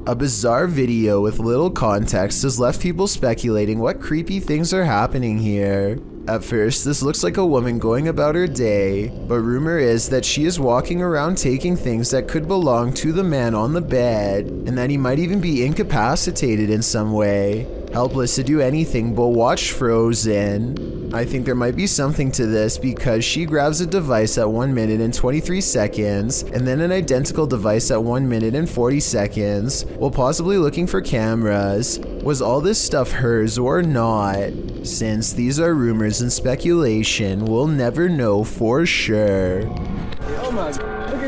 A bizarre video with little context has left people speculating what creepy things are happening here. At first, this looks like a woman going about her day, but rumor is that she is walking around taking things that could belong to the man on the bed, and that he might even be incapacitated in some way, helpless to do anything but watch Frozen. I think there might be something to this because she grabs a device at 1 minute and 23 seconds, and then an identical device at 1 minute and 40 seconds, while possibly looking for cameras. Was all this stuff hers or not? Since these are rumors and speculation, we'll never know for sure. Oh my, look at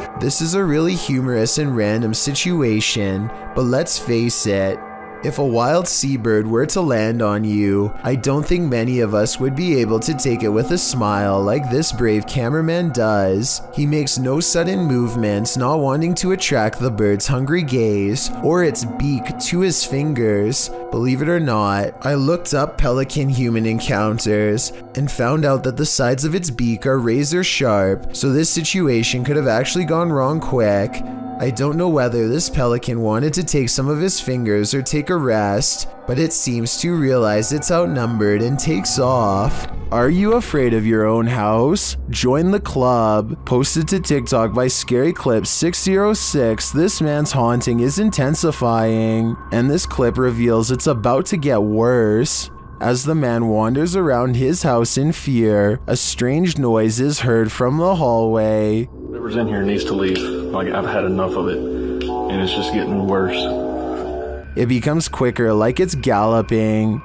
him. This is a really humorous and random situation, but let's face it, if a wild seabird were to land on you, I don't think many of us would be able to take it with a smile like this brave cameraman does. He makes no sudden movements, not wanting to attract the bird's hungry gaze or its beak to his fingers. Believe it or not, I looked up pelican human encounters and found out that the sides of its beak are razor sharp, so this situation could have actually gone wrong quick. I don't know whether this pelican wanted to take some of his fingers or take a rest, but it seems to realize it's outnumbered and takes off. Are you afraid of your own house? Join the club. Posted to TikTok by Scary Clip 606, this man's haunting is intensifying, and this clip reveals it's about to get worse. As the man wanders around his house in fear, a strange noise is heard from the hallway. Whoever's in here needs to leave. Like, I've had enough of it, and it's just getting worse. It becomes quicker, like it's galloping.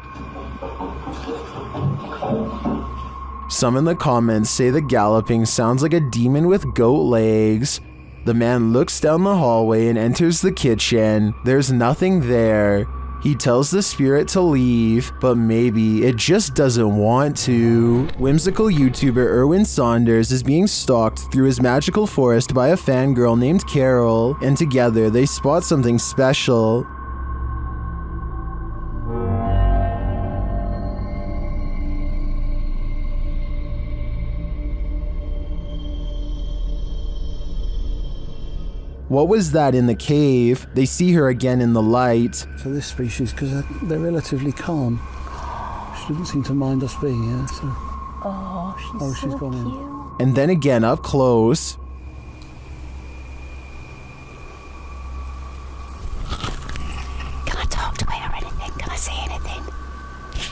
Some in the comments say the galloping sounds like a demon with goat legs. The man looks down the hallway and enters the kitchen. There's nothing there. He tells the spirit to leave, but maybe it just doesn't want to. Whimsical YouTuber Erwin Saunders is being stalked through his magical forest by a fangirl named Carol, and together they spot something special. What was that in the cave? They see her again in the light. So this species, because they're relatively calm, she doesn't seem to mind us being here. So. Oh, she's so gone cute. in. And then again up close. Can I talk to her or anything? Can I say anything?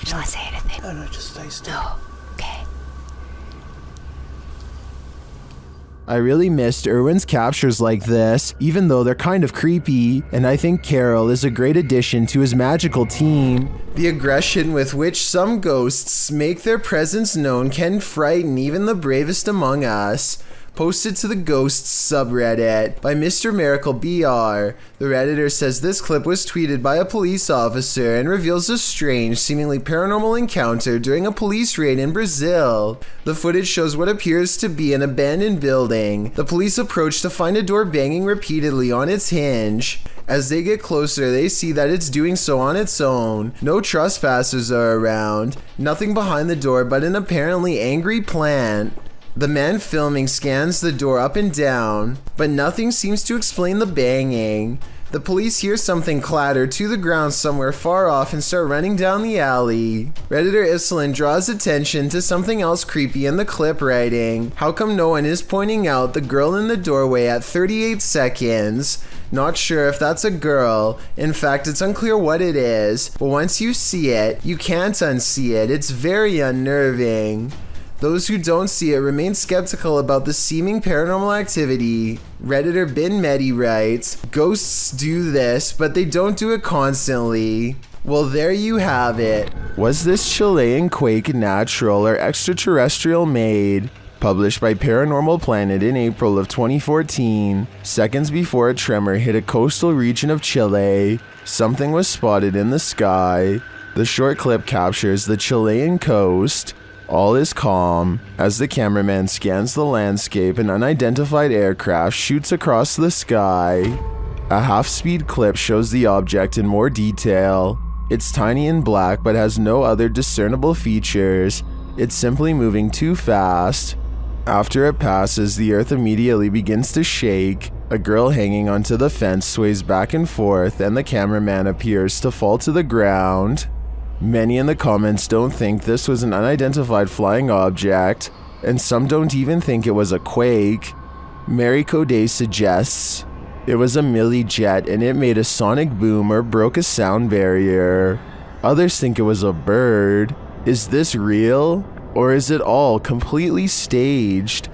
Shall I say anything? No, just stay still. No. Okay. I really missed Erwin's captures like this, even though they're kind of creepy, and I think Carol is a great addition to his magical team. The aggression with which some ghosts make their presence known can frighten even the bravest among us. Posted to the Ghosts subreddit by Mr. Miracle BR. The Redditor says this clip was tweeted by a police officer and reveals a strange, seemingly paranormal encounter during a police raid in Brazil. The footage shows what appears to be an abandoned building. The police approach to find a door banging repeatedly on its hinge. As they get closer, they see that it's doing so on its own. No trespassers are around. Nothing behind the door but an apparently angry plant. The man filming scans the door up and down, but nothing seems to explain the banging. The police hear something clatter to the ground somewhere far off and start running down the alley. Redditor Iselin draws attention to something else creepy in the clip, writing, "How come no one is pointing out the girl in the doorway at 38 seconds? Not sure if that's a girl. In fact, it's unclear what it is, but once you see it, you can't unsee it. It's very unnerving." Those who don't see it remain skeptical about the seeming paranormal activity. Redditor Bin Medi writes, "Ghosts do this, but they don't do it constantly." Well, there you have it. Was this Chilean quake natural or extraterrestrial made? Published by Paranormal Planet in April of 2014, seconds before a tremor hit a coastal region of Chile, something was spotted in the sky. The short clip captures the Chilean coast. All is calm. As the cameraman scans the landscape, an unidentified aircraft shoots across the sky. A half-speed clip shows the object in more detail. It's tiny and black but has no other discernible features. It's simply moving too fast. After it passes, the earth immediately begins to shake. A girl hanging onto the fence sways back and forth, and the cameraman appears to fall to the ground. Many in the comments don't think this was an unidentified flying object, and some don't even think it was a quake. Mary Coday suggests it was a milli jet and it made a sonic boom or broke a sound barrier. Others think it was a bird. Is this real? Or is it all completely staged?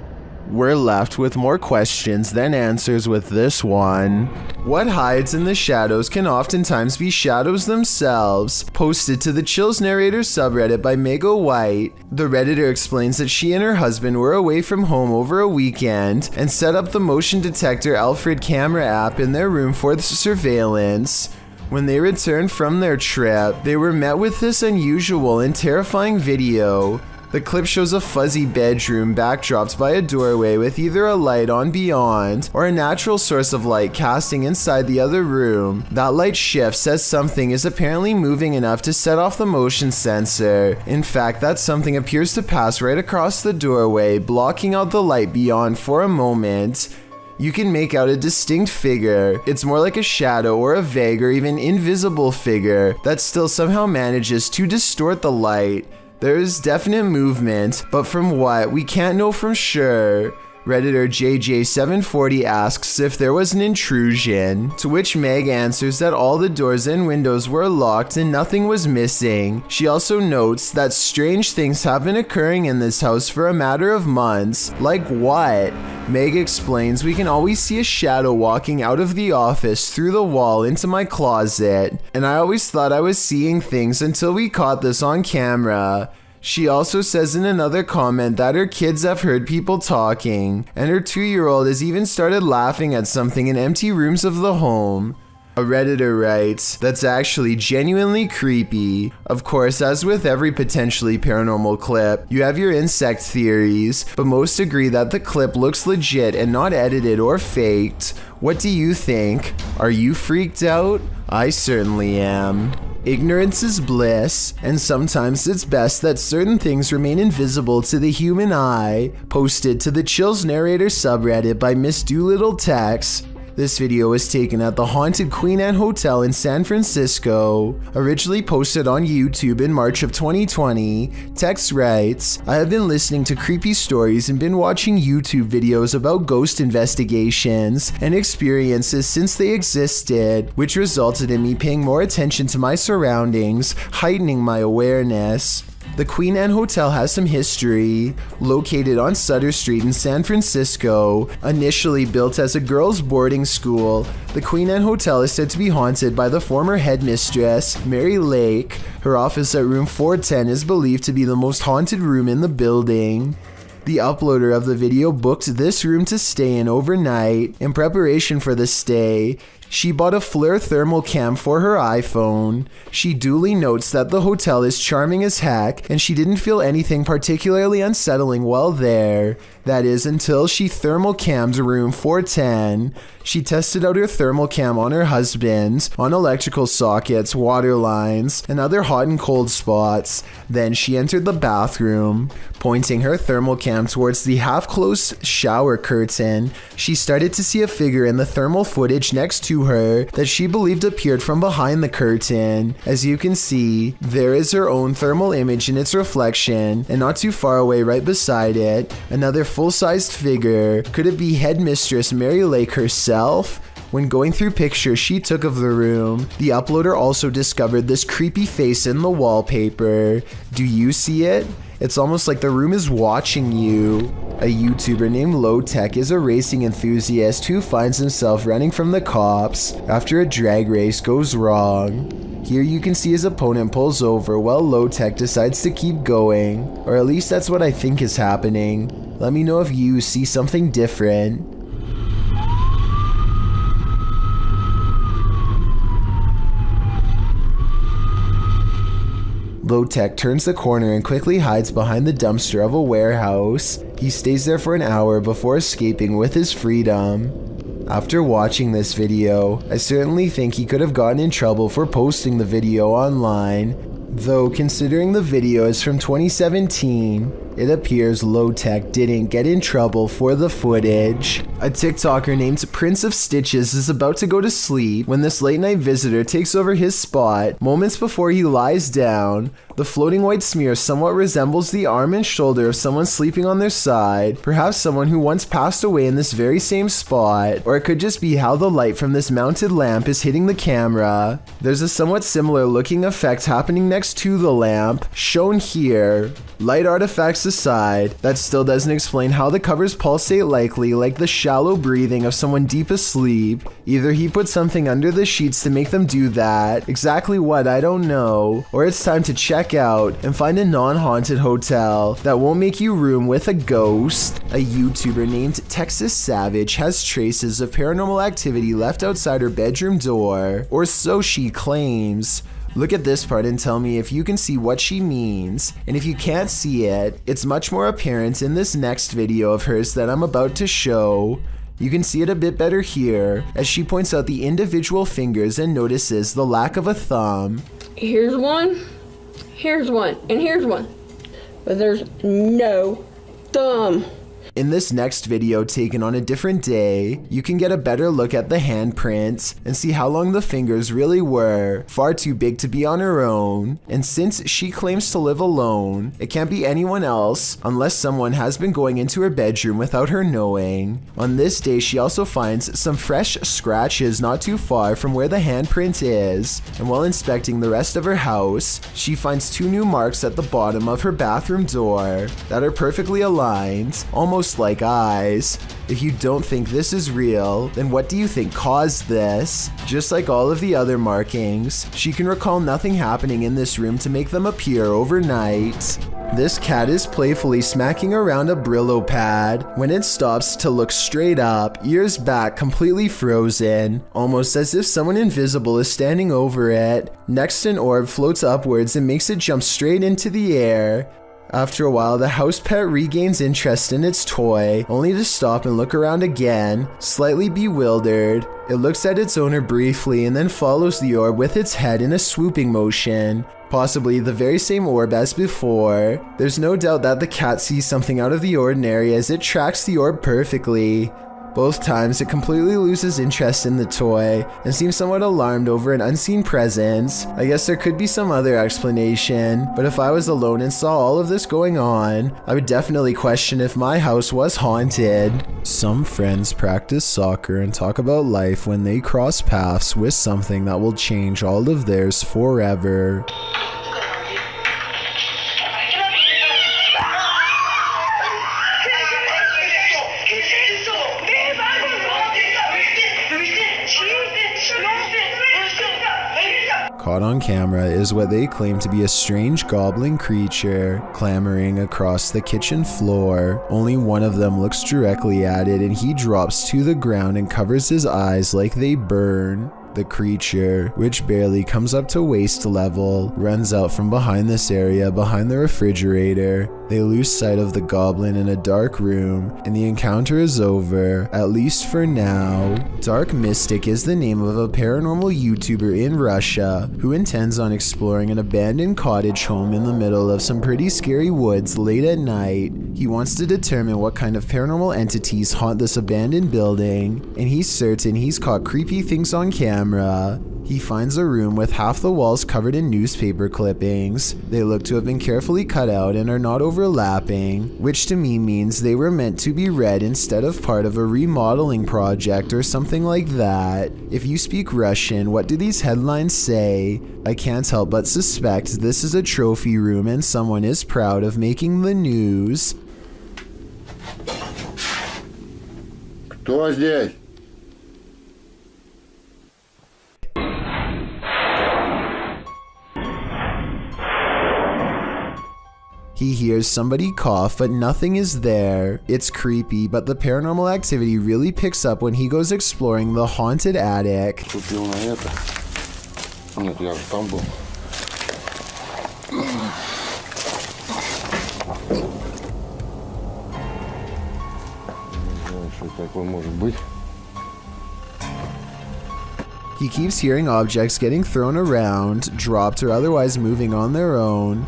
We're left with more questions than answers with this one. What hides in the shadows can oftentimes be shadows themselves. Posted to the Chills Narrator subreddit by Mego White, the Redditor explains that she and her husband were away from home over a weekend and set up the motion detector Alfred camera app in their room for the surveillance. When they returned from their trip, they were met with this unusual and terrifying video. The clip shows a fuzzy bedroom backdropped by a doorway with either a light on beyond or a natural source of light casting inside the other room. That light shifts as something is apparently moving enough to set off the motion sensor. In fact, that something appears to pass right across the doorway, blocking out the light beyond for a moment. You can make out a distinct figure. It's more like a shadow or a vague or even invisible figure that still somehow manages to distort the light. There is definite movement, but from what, we can't know for sure. Redditor JJ740 asks if there was an intrusion, to which Meg answers that all the doors and windows were locked and nothing was missing. She also notes that strange things have been occurring in this house for a matter of months. Like what? Meg explains we can always see a shadow walking out of the office through the wall into my closet, and I always thought I was seeing things until we caught this on camera. She also says in another comment that her kids have heard people talking, and her 2-year-old has even started laughing at something in empty rooms of the home. A Redditor writes, that's actually genuinely creepy. Of course, as with every potentially paranormal clip, you have your insect theories, but most agree that the clip looks legit and not edited or faked. What do you think? Are you freaked out? I certainly am. Ignorance is bliss, and sometimes it's best that certain things remain invisible to the human eye. Posted to the Chills Narrator subreddit by Miss Doolittle Tex. This video was taken at the haunted Queen Anne Hotel in San Francisco. Originally posted on YouTube in March of 2020, Tex writes, I have been listening to creepy stories and been watching YouTube videos about ghost investigations and experiences since they existed, which resulted in me paying more attention to my surroundings, heightening my awareness. The Queen Anne Hotel has some history. Located on Sutter Street in San Francisco, initially built as a girls' boarding school, the Queen Anne Hotel is said to be haunted by the former headmistress, Mary Lake. Her office at room 410 is believed to be the most haunted room in the building. The uploader of the video booked this room to stay in overnight. In preparation for the stay, she bought a FLIR thermal cam for her iPhone. She duly notes that the hotel is charming as heck, and she didn't feel anything particularly unsettling while there. That is, until she thermal cammed room 410. She tested out her thermal cam on her husband's, on electrical sockets, water lines, and other hot and cold spots. Then she entered the bathroom. Pointing her thermal cam towards the half-closed shower curtain, she started to see a figure in the thermal footage next to her that she believed appeared from behind the curtain. As you can see, there is her own thermal image in its reflection, and not too far away right beside it, another full-sized figure. Could it be headmistress Mary Lake herself? When going through pictures she took of the room, the uploader also discovered this creepy face in the wallpaper. Do you see it? It's almost like the room is watching you. A YouTuber named Low Tech is a racing enthusiast who finds himself running from the cops after a drag race goes wrong. Here you can see his opponent pulls over while Low Tech decides to keep going, or at least that's what I think is happening. Let me know if you see something different. Low Tech turns the corner and quickly hides behind the dumpster of a warehouse. He stays there for an hour before escaping with his freedom. After watching this video, I certainly think he could have gotten in trouble for posting the video online. Though considering the video is from 2017, It appears Low Tech didn't get in trouble for the footage. A TikToker named Prince of Stitches is about to go to sleep when this late night visitor takes over his spot. Moments before he lies down, the floating white smear somewhat resembles the arm and shoulder of someone sleeping on their side, perhaps someone who once passed away in this very same spot, or it could just be how the light from this mounted lamp is hitting the camera. There's a somewhat similar looking effect happening next to the lamp, shown here. Light artifacts aside, that still doesn't explain how the covers pulsate likely like the shallow breathing of someone deep asleep. Either he put something under the sheets to make them do that, exactly what I don't know, or it's time to check out and find a non-haunted hotel that won't make you room with a ghost. A YouTuber named Texas Savage has traces of paranormal activity left outside her bedroom door, or so she claims. Look at this part and tell me if you can see what she means. And if you can't see it, it's much more apparent in this next video of hers that I'm about to show. You can see it a bit better here, as she points out the individual fingers and notices the lack of a thumb. Here's one, and here's one. But there's no thumb. In this next video taken on a different day, you can get a better look at the handprints and see how long the fingers really were, far too big to be on her own. And since she claims to live alone, it can't be anyone else unless someone has been going into her bedroom without her knowing. On this day, she also finds some fresh scratches not too far from where the handprint is, and while inspecting the rest of her house, she finds 2 new marks at the bottom of her bathroom door that are perfectly aligned, almost like eyes. If you don't think this is real, then what do you think caused this? Just like all of the other markings, she can recall nothing happening in this room to make them appear overnight. This cat is playfully smacking around a Brillo pad when it stops to look straight up, ears back, completely frozen, almost as if someone invisible is standing over it. Next, an orb floats upwards and makes it jump straight into the air. After a while, the house pet regains interest in its toy, only to stop and look around again, slightly bewildered. It looks at its owner briefly and then follows the orb with its head in a swooping motion, possibly the very same orb as before. There's no doubt that the cat sees something out of the ordinary as it tracks the orb perfectly. Both times, it completely loses interest in the toy and seems somewhat alarmed over an unseen presence. I guess there could be some other explanation, but if I was alone and saw all of this going on, I would definitely question if my house was haunted. Some friends practice soccer and talk about life when they cross paths with something that will change all of theirs forever. Caught on camera is what they claim to be a strange goblin creature clambering across the kitchen floor. Only one of them looks directly at it and he drops to the ground and covers his eyes like they burn. The creature, which barely comes up to waist level, runs out from behind this area behind the refrigerator. They lose sight of the goblin in a dark room, and the encounter is over, at least for now. Dark Mystic is the name of a paranormal YouTuber in Russia who intends on exploring an abandoned cottage home in the middle of some pretty scary woods late at night. He wants to determine what kind of paranormal entities haunt this abandoned building, and he's certain he's caught creepy things on camera. He finds a room with half the walls covered in newspaper clippings. They look to have been carefully cut out and are not overlapping, which to me means they were meant to be read instead of part of a remodeling project or something like that. If you speak Russian, what do these headlines say? I can't help but suspect this is a trophy room and someone is proud of making the news. Кто здесь? He hears somebody cough, but nothing is there. It's creepy, but the paranormal activity really picks up when he goes exploring the haunted attic. Купил на это. Нет, я же там был. Не знаю, что такое может быть. He keeps hearing objects getting thrown around, dropped, or otherwise moving on their own.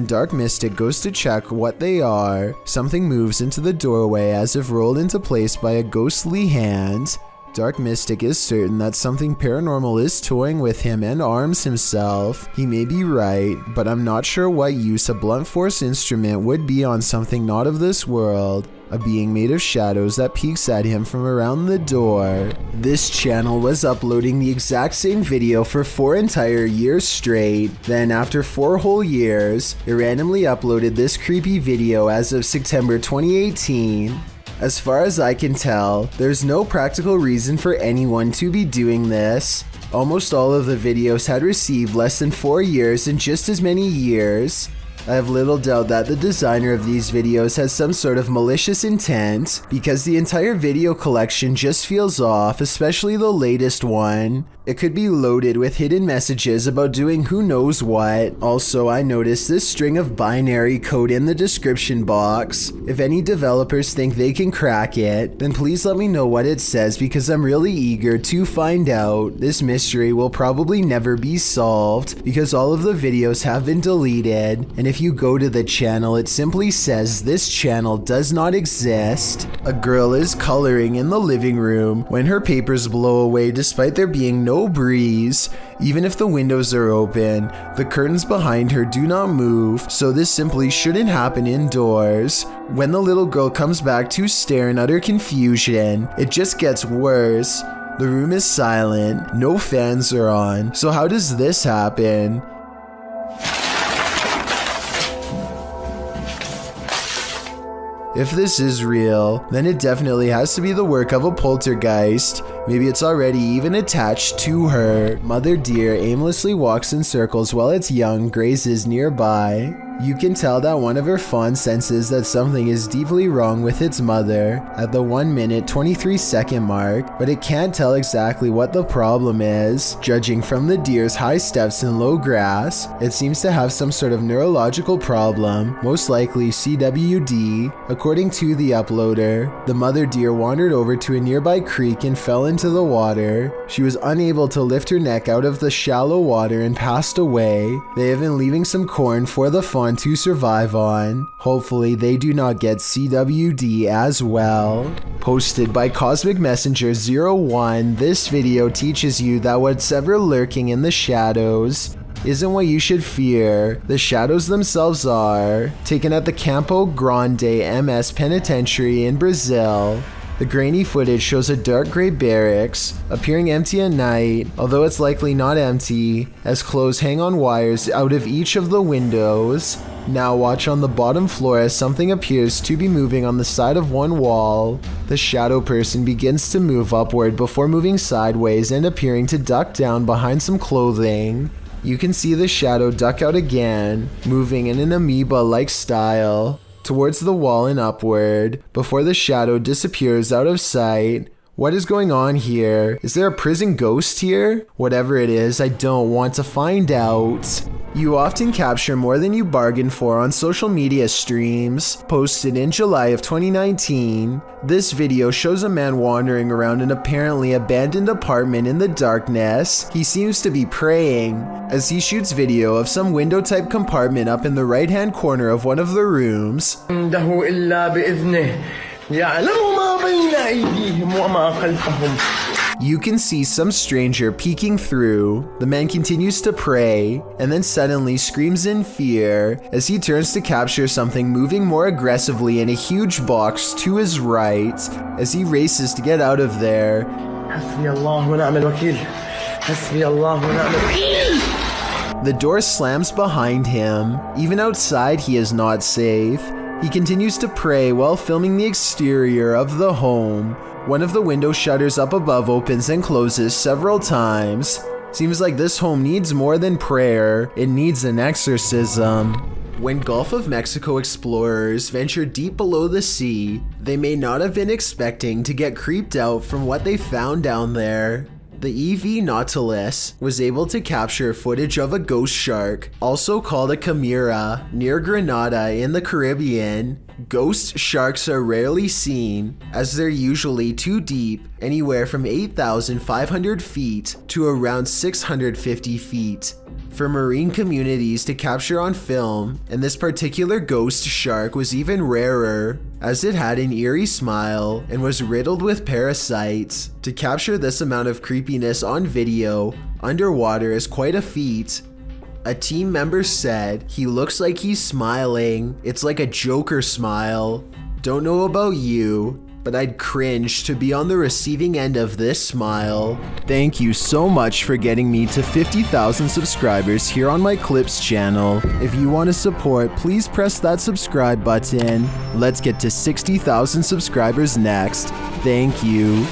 When Dark Mystic goes to check what they are, something moves into the doorway as if rolled into place by a ghostly hand. Dark Mystic is certain that something paranormal is toying with him and arms himself. He may be right, but I'm not sure what use a blunt force instrument would be on something not of this world. A being made of shadows that peeks at him from around the door. This channel was uploading the exact same video for 4 entire years straight. Then after 4 whole years, it randomly uploaded this creepy video as of September 2018. As far as I can tell, there's no practical reason for anyone to be doing this. Almost all of the videos had received less than 4 years in just as many years. I have little doubt that the designer of these videos has some sort of malicious intent, because the entire video collection just feels off, especially the latest one. It could be loaded with hidden messages about doing who knows what. Also, I noticed this string of binary code in the description box. If any developers think they can crack it, then please let me know what it says, because I'm really eager to find out. This mystery will probably never be solved because all of the videos have been deleted, and if you go to the channel, it simply says this channel does not exist. A girl is coloring in the living room when her papers blow away despite there being no breeze. Even if the windows are open, the curtains behind her do not move, so this simply shouldn't happen indoors. When the little girl comes back to stare in utter confusion, it just gets worse. The room is silent, no fans are on, so how does this happen? If this is real, then it definitely has to be the work of a poltergeist. Maybe it's already even attached to her. Mother deer aimlessly walks in circles while its young grazes nearby. You can tell that one of her fawn senses that something is deeply wrong with its mother at the 1 minute 23 second mark, but it can't tell exactly what the problem is. Judging from the deer's high steps in low grass, it seems to have some sort of neurological problem, most likely CWD. According to the uploader, the mother deer wandered over to a nearby creek and fell into the water. She was unable to lift her neck out of the shallow water and passed away. They have been leaving some corn for the fawn to survive on. Hopefully they do not get CWD as well. Posted by Cosmic Messenger 01, this video teaches you that what's ever lurking in the shadows isn't what you should fear. The shadows themselves are. Taken at the Campo Grande MS Penitentiary in Brazil. The grainy footage shows a dark gray barracks, appearing empty at night, although it's likely not empty, as clothes hang on wires out of each of the windows. Now watch on the bottom floor as something appears to be moving on the side of one wall. The shadow person begins to move upward before moving sideways and appearing to duck down behind some clothing. You can see the shadow duck out again, moving in an amoeba-like style towards the wall and upward, before the shadow disappears out of sight. What is going on here? Is there a prison ghost here? Whatever it is, I don't want to find out. You often capture more than you bargain for on social media streams. Posted in July of 2019, this video shows a man wandering around an apparently abandoned apartment in the darkness. He seems to be praying, as he shoots video of some window-type compartment up in the right-hand corner of one of the rooms. You can see some stranger peeking through. The man continues to pray, and then suddenly screams in fear as he turns to capture something moving more aggressively in a huge box to his right as he races to get out of there. The door slams behind him. Even outside, he is not safe. He continues to pray while filming the exterior of the home. One of the window shutters up above opens and closes several times. Seems like this home needs more than prayer, it needs an exorcism. When Gulf of Mexico explorers venture deep below the sea, they may not have been expecting to get creeped out from what they found down there. The EV Nautilus was able to capture footage of a ghost shark, also called a chimera, near Grenada in the Caribbean. Ghost sharks are rarely seen, as they're usually too deep, anywhere from 8,500 feet to around 650 feet. for marine communities to capture on film, and this particular ghost shark was even rarer, as it had an eerie smile and was riddled with parasites. To capture this amount of creepiness on video underwater is quite a feat. A team member said, "He looks like he's smiling. It's like a Joker smile. Don't know about you, but I'd cringe to be on the receiving end of this smile." Thank you so much for getting me to 50,000 subscribers here on my Clips channel. If you want to support, please press that subscribe button. Let's get to 60,000 subscribers next. Thank you.